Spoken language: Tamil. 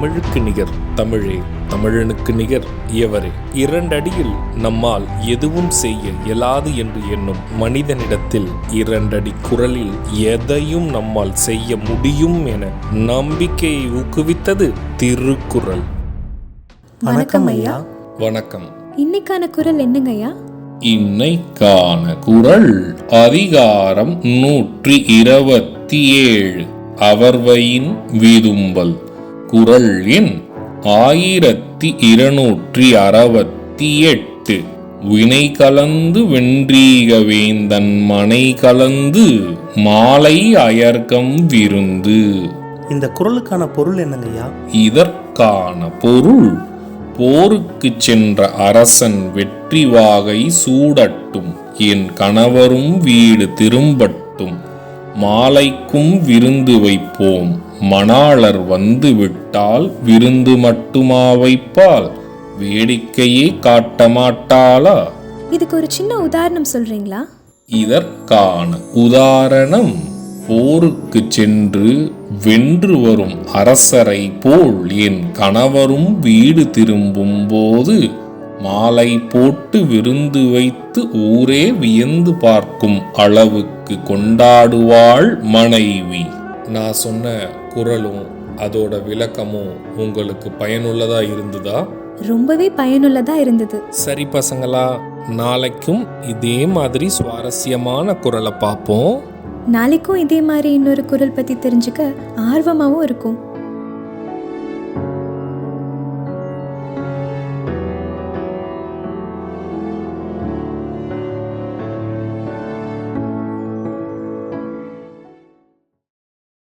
தமிழுக்கு நிகர் தமிழே, தமிழனுக்கு நிகர் எவரே. 2 அடியில் நம்மால் எதுவும் செய்ய இயலாது என்று எண்ணும் மனிதனிடத்தில் 2 அடி குரலில் எதையும் நம்மால் செய்ய முடியும் என நம்பிக்கையை ஊக்குவித்தது திருக்குறள். வணக்கம் ஐயா. வணக்கம். இன்னைக்கான குறள் என்னங்க ஐயா? இன்னைக்கான குறள் அதிகாரம் 127 அவர்வையின் விதும்பல். குறள் எண் 1268. வினை கலந்து வென்றீக வேந்தன் மனை கலந்து மாலை அயர்கம் விருந்து. இந்த குறளுக்கான பொருள் என்னங்கய்யா? இதற்கான பொருள், போருக்கு சென்ற அரசன் வெற்றி வாகை சூடட்டும், என் கணவரும் வீடு திரும்பட்டும், மாலைக்கும் விருந்து வைப்போம், மணாளர் வந்து விட்டால் விருந்து மட்டுமா வைப்பால், வேடிக்கையே காட்ட மாட்டாளா? இதுக்கு ஒரு சின்ன உதாரணம் சொல்றீங்களா? இதற்கான உதாரணம், போருக்கு சென்று வென்று வரும் அரசரை போல் என் கணவரும் வீடு திரும்பும் போது மாலை போட்டு விருந்து வைத்து ஊரே வியந்து பார்க்கும் அளவுக்கு கொண்டாடுவாள் மனைவி. நான் சொன்ன குறளும் அதோட விளக்கமும் உங்களுக்கு பயனுள்ளதா இருந்ததா? ரொம்பவே பயனுள்ளதா இருந்தது. சரி பசங்களா, நாளைக்கும் இதே மாதிரி சுவாரஸ்யமான குறளை பார்ப்போம். நாளைக்கும் இதே மாதிரி இன்னொரு குறள் பத்தி தெரிஞ்சுக்க ஆர்வமாவும் இருக்கும்.